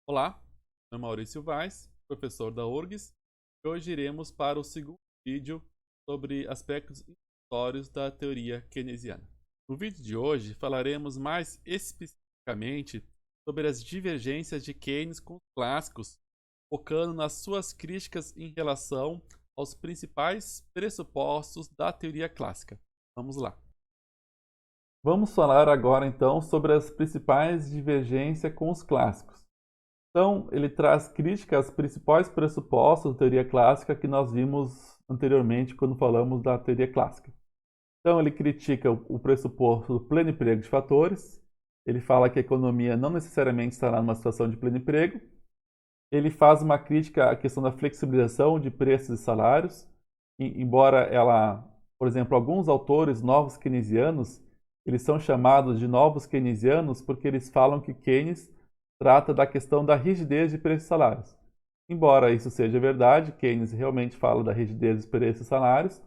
Olá, meu nome é Maurício Vaz, professor da URGS, e hoje iremos para o segundo vídeo sobre aspectos introdutórios da teoria keynesiana. No vídeo de hoje falaremos mais especificamente sobre as divergências de Keynes com os clássicos, focando nas suas críticas em relação aos principais pressupostos da teoria clássica. Vamos lá. Vamos falar agora então sobre as principais divergências com os clássicos. Então, ele traz crítica aos principais pressupostos da teoria clássica que nós vimos anteriormente quando falamos da teoria clássica. Então, ele critica o pressuposto do pleno emprego de fatores, ele fala que a economia não necessariamente estará numa situação de pleno emprego, ele faz uma crítica à questão da flexibilização de preços e salários, embora ela, por exemplo, alguns autores novos keynesianos, eles são chamados de novos keynesianos porque eles falam que Keynes trata da questão da rigidez de preços e salários. Embora isso seja verdade, Keynes realmente fala da rigidez dos preços e salários,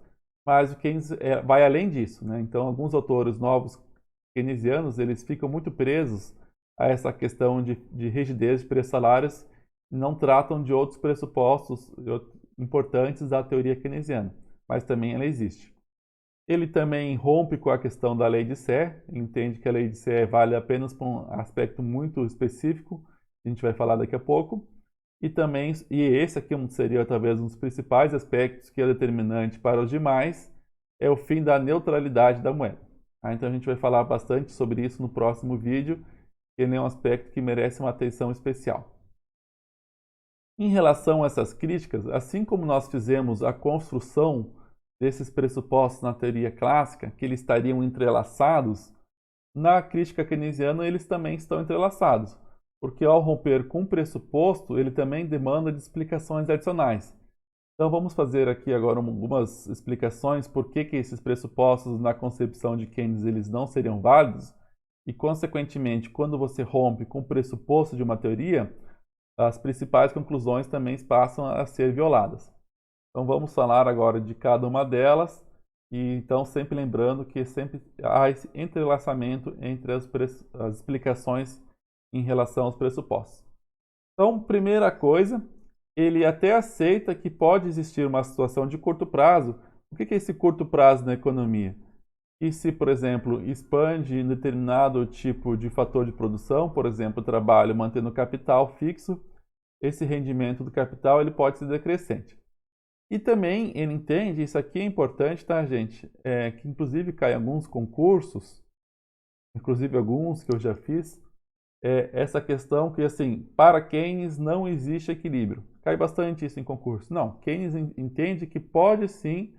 mas o Keynes vai além disso, né? Então, alguns autores novos keynesianos, eles ficam muito presos a essa questão de rigidez de preços e salários e não tratam de outros pressupostos importantes da teoria keynesiana, mas também ela existe. Ele também rompe com a questão da lei de Sé, entende que a lei de Sé vale apenas para um aspecto muito específico, a gente vai falar daqui a pouco, e esse aqui seria talvez um dos principais aspectos que é determinante para os demais, é o fim da neutralidade da moeda. Então a gente vai falar bastante sobre isso no próximo vídeo, que é um aspecto que merece uma atenção especial. Em relação a essas críticas, assim como nós fizemos a construção desses pressupostos na teoria clássica, que eles estariam entrelaçados, na crítica keynesiana eles também estão entrelaçados, porque ao romper com o pressuposto, ele também demanda de explicações adicionais. Então vamos fazer aqui agora algumas explicações por que esses pressupostos na concepção de Keynes eles não seriam válidos, e consequentemente, quando você rompe com o pressuposto de uma teoria, as principais conclusões também passam a ser violadas. Então vamos falar agora de cada uma delas, e então sempre lembrando que sempre há esse entrelaçamento entre as explicações em relação aos pressupostos. Então, primeira coisa, ele até aceita que pode existir uma situação de curto prazo. O que é esse curto prazo na economia? E se, por exemplo, expande em determinado tipo de fator de produção, por exemplo, o trabalho mantendo o capital fixo, esse rendimento do capital ele pode ser decrescente. E também ele entende, isso aqui é importante, tá, gente? Que inclusive cai em alguns concursos, inclusive alguns que eu já fiz, essa questão que, assim, para Keynes não existe equilíbrio. Cai bastante isso em concurso. Não, Keynes entende que pode sim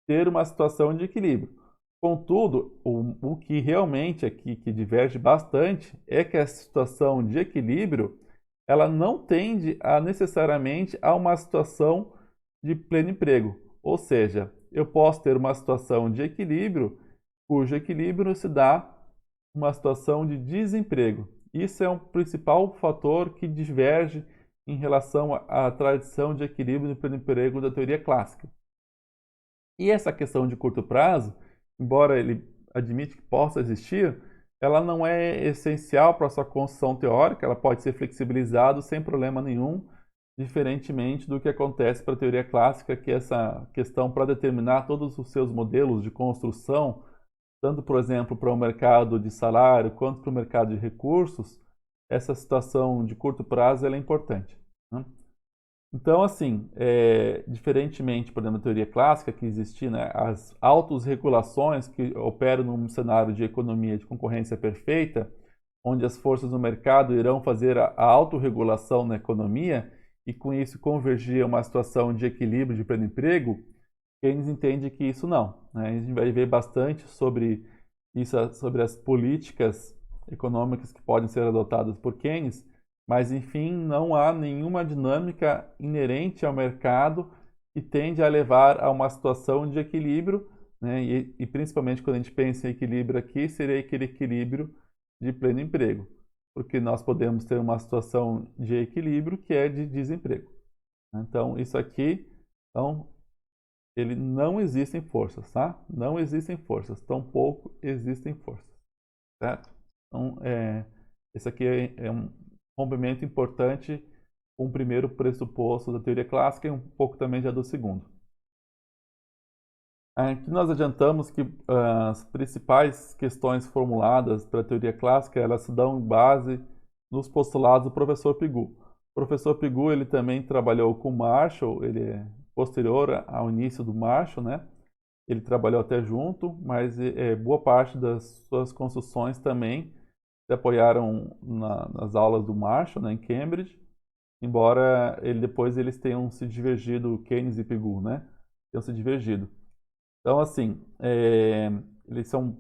ter uma situação de equilíbrio. Contudo, o que realmente aqui que diverge bastante é que a situação de equilíbrio ela não tende a necessariamente a uma situação de pleno emprego. Ou seja, eu posso ter uma situação de equilíbrio, cujo equilíbrio se dá uma situação de desemprego. Isso é um principal fator que diverge em relação à tradição de equilíbrio de pleno emprego da teoria clássica. E essa questão de curto prazo, embora ele admite que possa existir, ela não é essencial para a sua construção teórica, ela pode ser flexibilizada sem problema nenhum, diferentemente do que acontece para a teoria clássica, que é essa questão para determinar todos os seus modelos de construção, tanto, por exemplo, para o mercado de salário quanto para o mercado de recursos, essa situação de curto prazo ela é importante, né? Então, assim, diferentemente, por exemplo, da teoria clássica que existia, né, as autorregulações que operam num cenário de economia de concorrência perfeita, onde as forças do mercado irão fazer a autorregulação na economia e com isso convergir a uma situação de equilíbrio de pleno emprego, Keynes entende que isso não, né? A gente vai ver bastante sobre isso, sobre as políticas econômicas que podem ser adotadas por Keynes, mas enfim, não há nenhuma dinâmica inerente ao mercado que tende a levar a uma situação de equilíbrio, né? E principalmente quando a gente pensa em equilíbrio aqui, seria aquele equilíbrio de pleno emprego, porque nós podemos ter uma situação de equilíbrio que é de desemprego. Então, isso aqui, então, ele não existem forças, tá? Não existem forças, tampouco existem forças, certo? Então, esse aqui é um rompimento importante com o primeiro pressuposto da teoria clássica e um pouco também já do segundo. Aqui nós adiantamos que as principais questões formuladas para a teoria clássica, elas se dão base nos postulados do professor Pigou. O professor Pigou, ele também trabalhou com Marshall, ele é posterior ao início do Marshall, né? Ele trabalhou até junto, mas boa parte das suas construções também se apoiaram nas aulas do Marshall, né, em Cambridge, embora depois eles tenham se divergido, Keynes e Pigou, né? Tenham se divergido. Então, assim,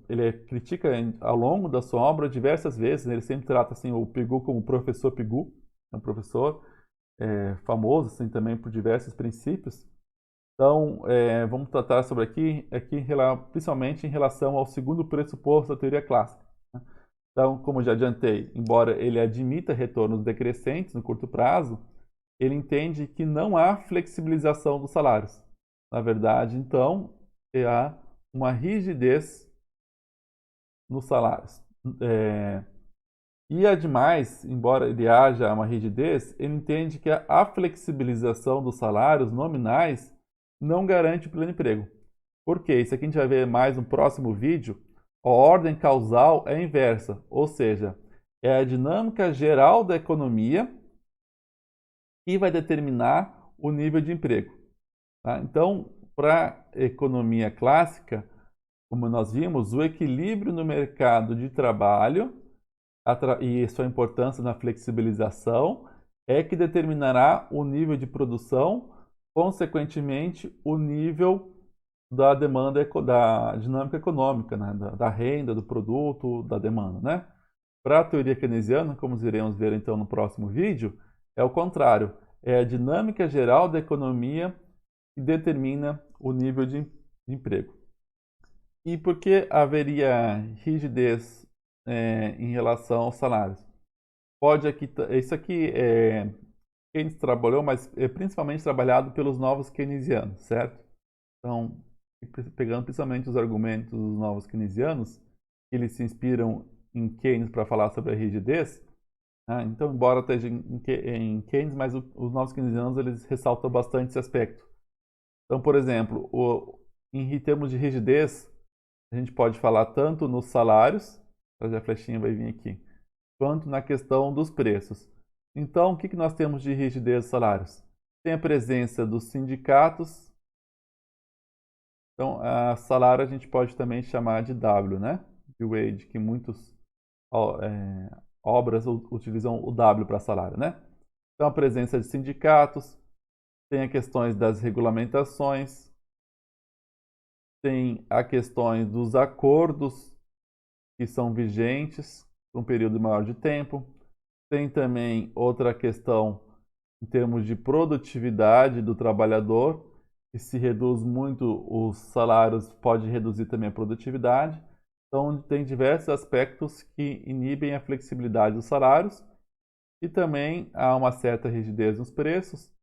ele critica ao longo da sua obra diversas vezes, né? Ele sempre trata assim, o Pigou como professor Pigou, um professor famoso assim, também por diversos princípios. Então, vamos tratar sobre aqui principalmente em relação ao segundo pressuposto da teoria clássica, né? Então, como já adiantei, embora ele admita retornos decrescentes no curto prazo, ele entende que não há flexibilização dos salários. Na verdade, então, há uma rigidez nos salários. E ademais, embora ele haja uma rigidez, ele entende que a flexibilização dos salários nominais não garante o pleno emprego. Por quê? Isso aqui a gente vai ver mais no próximo vídeo. A ordem causal é inversa, ou seja, é a dinâmica geral da economia que vai determinar o nível de emprego. Tá? Então, para a economia clássica, como nós vimos, o equilíbrio no mercado de trabalho e sua importância na flexibilização é que determinará o nível de produção, consequentemente, o nível da demanda, da dinâmica econômica, né? da renda, do produto, da demanda. Né? Para a teoria keynesiana, como iremos ver então no próximo vídeo, é o contrário. É a dinâmica geral da economia que determina o nível de emprego. E por que haveria rigidez em relação aos salários? Isso aqui Keynes trabalhou, mas é principalmente trabalhado pelos novos keynesianos, certo? Então, pegando principalmente os argumentos dos novos keynesianos, eles se inspiram em Keynes para falar sobre a rigidez. Né? Então, embora esteja em Keynes, mas os novos keynesianos eles ressaltam bastante esse aspecto. Então, por exemplo, em termos de rigidez, a gente pode falar tanto nos salários, a flechinha vai vir aqui, quanto na questão dos preços. Então, o que nós temos de rigidez dos salários? Tem a presença dos sindicatos. Então, a salário a gente pode também chamar de W, né? De wage, que muitas obras utilizam o W para salário, né? Então, a presença de sindicatos, tem as questões das regulamentações, tem a questões dos acordos que são vigentes por um período maior de tempo. Tem também outra questão em termos de produtividade do trabalhador, que se reduz muito os salários, pode reduzir também a produtividade. Então, tem diversos aspectos que inibem a flexibilidade dos salários e também há uma certa rigidez nos preços.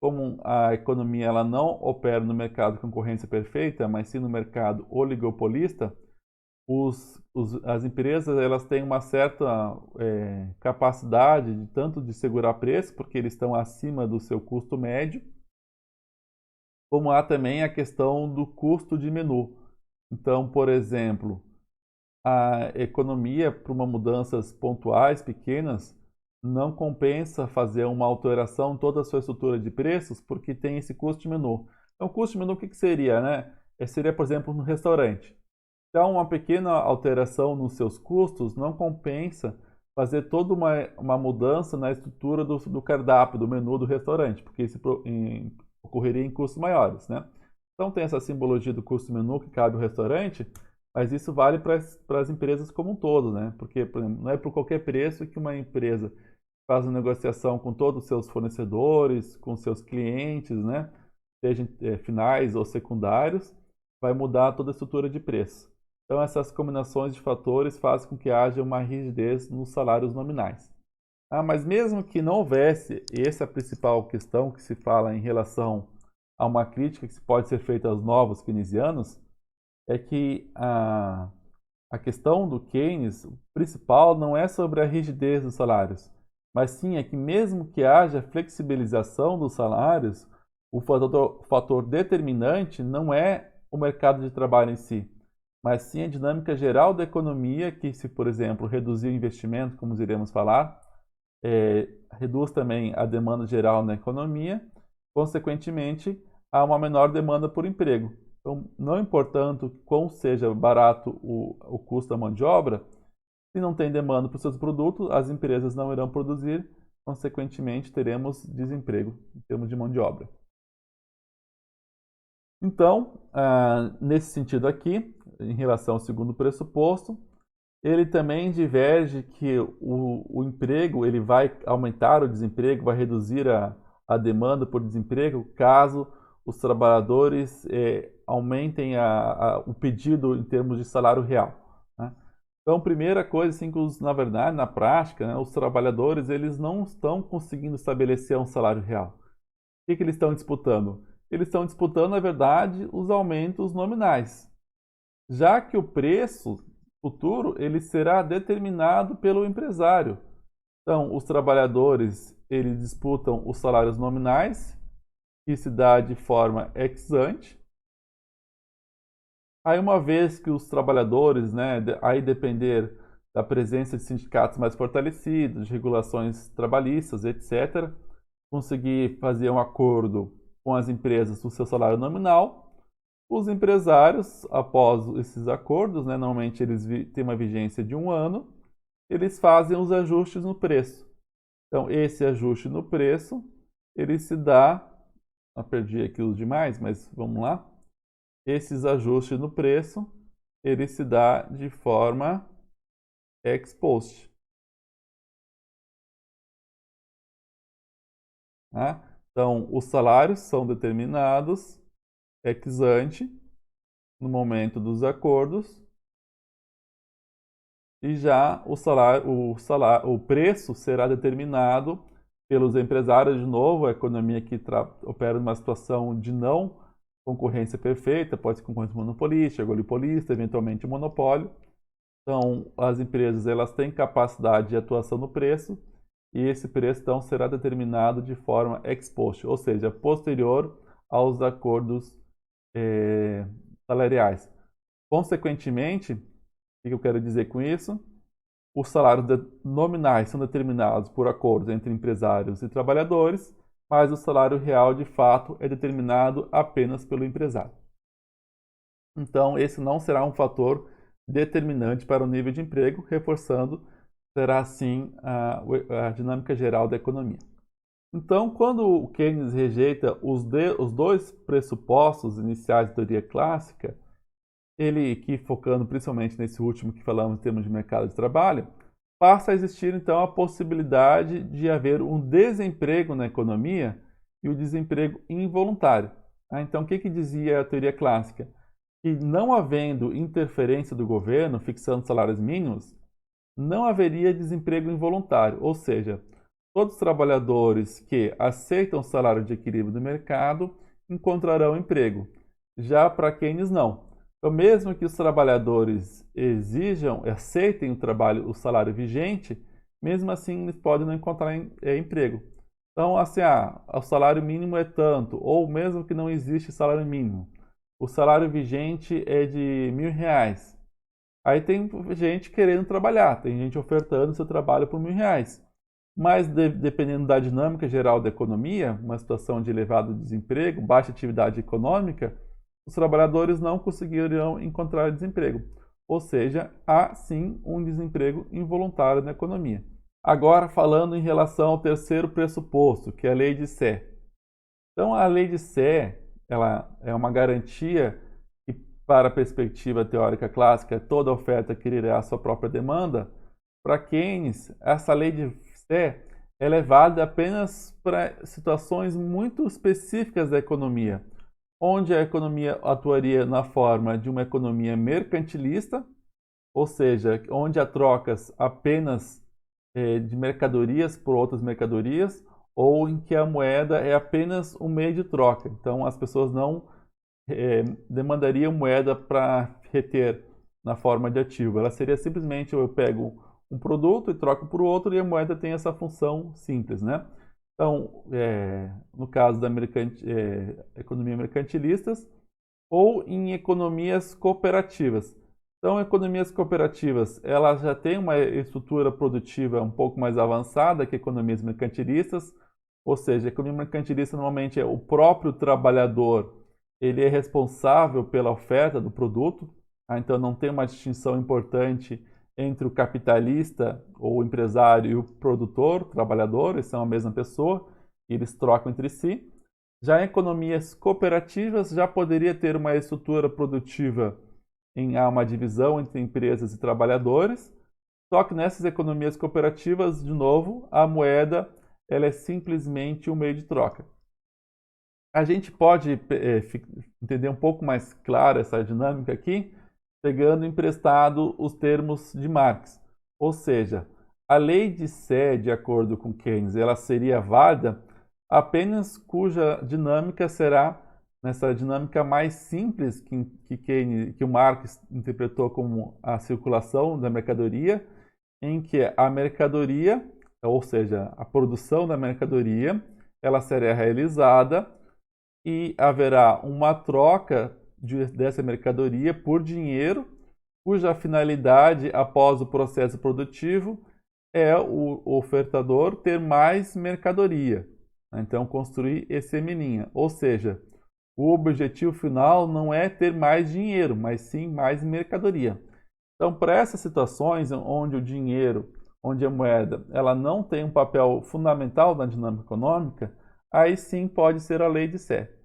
Como a economia ela não opera no mercado de concorrência perfeita, mas sim no mercado oligopolista, as empresas elas têm uma certa capacidade tanto de segurar preço, porque eles estão acima do seu custo médio, como há também a questão do custo de menu. Então, por exemplo, a economia, para uma mudanças pontuais, pequenas, não compensa fazer uma alteração em toda a sua estrutura de preços, porque tem esse custo de menu. Então, o custo de menu, o que seria? Né? Seria, por exemplo, no restaurante. Então, uma pequena alteração nos seus custos não compensa fazer toda uma mudança na estrutura do cardápio, do menu do restaurante, porque isso ocorreria em custos maiores. Né? Então, tem essa simbologia do custo menu que cabe ao restaurante, mas isso vale para as empresas como um todo, né? Porque, por exemplo, não é por qualquer preço que uma empresa faz uma negociação com todos os seus fornecedores, com seus clientes, né? Sejam finais ou secundários, vai mudar toda a estrutura de preço. Então, essas combinações de fatores fazem com que haja uma rigidez nos salários nominais. Mas mesmo que não houvesse, essa é a principal questão que se fala em relação a uma crítica que pode ser feita aos novos keynesianos, é que a questão do Keynes, o principal não é sobre a rigidez dos salários, mas sim é que mesmo que haja flexibilização dos salários, o fator determinante não é o mercado de trabalho em si, mas sim a dinâmica geral da economia, que se, por exemplo, reduzir o investimento, como iremos falar, reduz também a demanda geral na economia, consequentemente, há uma menor demanda por emprego. Então, não importando quão seja barato o custo da mão de obra, se não tem demanda para os seus produtos, as empresas não irão produzir, consequentemente, teremos desemprego em termos de mão de obra. Então, nesse sentido aqui, em relação ao segundo pressuposto, ele também diverge que o emprego ele vai aumentar o desemprego, vai reduzir a demanda por desemprego, caso os trabalhadores aumentem o pedido em termos de salário real, né? Então, primeira coisa, assim, que na verdade, na prática, né, os trabalhadores eles não estão conseguindo estabelecer um salário real. O que eles estão disputando? Eles estão disputando, na verdade, os aumentos nominais, já que o preço futuro ele será determinado pelo empresário. Então, os trabalhadores eles disputam os salários nominais, que se dá de forma ex ante. Aí, uma vez que os trabalhadores, né, aí depender da presença de sindicatos mais fortalecidos, de regulações trabalhistas, etc., conseguir fazer um acordo com as empresas do seu salário nominal, os empresários, após esses acordos, né, normalmente eles têm uma vigência de 1 ano, eles fazem os ajustes no preço. Então, esse ajuste no preço, ele se dá, eu perdi aqui os demais, mas vamos lá. Esses ajustes no preço, ele se dá de forma ex post. Tá? Então, os salários são determinados ex ante, no momento dos acordos, e já o preço será determinado pelos empresários, de novo, a economia que opera numa situação de não concorrência perfeita, pode ser concorrência monopolística, oligopolista, eventualmente monopólio. Então, as empresas elas têm capacidade de atuação no preço e esse preço então será determinado de forma ex post, ou seja, posterior aos acordos salariais. Consequentemente, o que eu quero dizer com isso? Os salários nominais são determinados por acordos entre empresários e trabalhadores, mas o salário real, de fato, é determinado apenas pelo empresário. Então, esse não será um fator determinante para o nível de emprego, reforçando, será sim a dinâmica geral da economia. Então, quando o Keynes rejeita os dois pressupostos iniciais da teoria clássica, ele aqui focando principalmente nesse último que falamos em termos de mercado de trabalho, passa a existir então a possibilidade de haver um desemprego na economia e o desemprego involuntário. Então, o que dizia a teoria clássica? Que não havendo interferência do governo fixando salários mínimos, não haveria desemprego involuntário, ou seja, todos os trabalhadores que aceitam o salário de equilíbrio do mercado encontrarão emprego. Já para Keynes, não. Então, mesmo que os trabalhadores aceitem o salário vigente, mesmo assim eles podem não encontrar emprego. Então, assim, o salário mínimo é tanto, ou mesmo que não existe salário mínimo, o salário vigente é de R$1.000. Aí tem gente querendo trabalhar, tem gente ofertando seu trabalho por R$1.000. Mas dependendo da dinâmica geral da economia, uma situação de elevado desemprego, baixa atividade econômica, os trabalhadores não conseguirão encontrar desemprego. Ou seja, há sim um desemprego involuntário na economia. Agora, falando em relação ao terceiro pressuposto, que é a lei de Sé. Então, a lei de Sé, ela é uma garantia que, para a perspectiva teórica clássica, toda oferta criará a sua própria demanda. Para Keynes, essa lei de Sé ela é válida apenas para situações muito específicas da economia, onde a economia atuaria na forma de uma economia mercantilista, ou seja, onde há trocas apenas de mercadorias por outras mercadorias, ou em que a moeda é apenas um meio de troca. Então, as pessoas não demandariam moeda para reter na forma de ativo. Ela seria simplesmente, eu pego um produto e troco por outro, e a moeda tem essa função simples, né? Então, no caso da economia mercantilistas, ou em economias cooperativas. Então, economias cooperativas, elas já têm uma estrutura produtiva um pouco mais avançada que economias mercantilistas, ou seja, a economia mercantilista normalmente é o próprio trabalhador, ele é responsável pela oferta do produto, então não tem uma distinção importante entre o capitalista ou o empresário e o produtor, o trabalhador, eles são a mesma pessoa, e eles trocam entre si. Já em economias cooperativas, já poderia ter uma estrutura produtiva em uma divisão entre empresas e trabalhadores, só que nessas economias cooperativas, de novo, a moeda ela é simplesmente um meio de troca. A gente pode entender um pouco mais claro essa dinâmica aqui, pegando emprestado os termos de Marx. Ou seja, a lei de Sé, de acordo com Keynes, ela seria válida apenas cuja dinâmica será nessa dinâmica mais simples que o Marx interpretou como a circulação da mercadoria, em que a mercadoria, ou seja, a produção da mercadoria, ela será realizada e haverá uma troca dessa mercadoria por dinheiro, cuja finalidade, após o processo produtivo, é o ofertador ter mais mercadoria. Então, construir esse M', ou seja, o objetivo final não é ter mais dinheiro, mas sim mais mercadoria. Então, para essas situações onde o dinheiro, onde a moeda, ela não tem um papel fundamental na dinâmica econômica, aí sim pode ser a lei de Sé.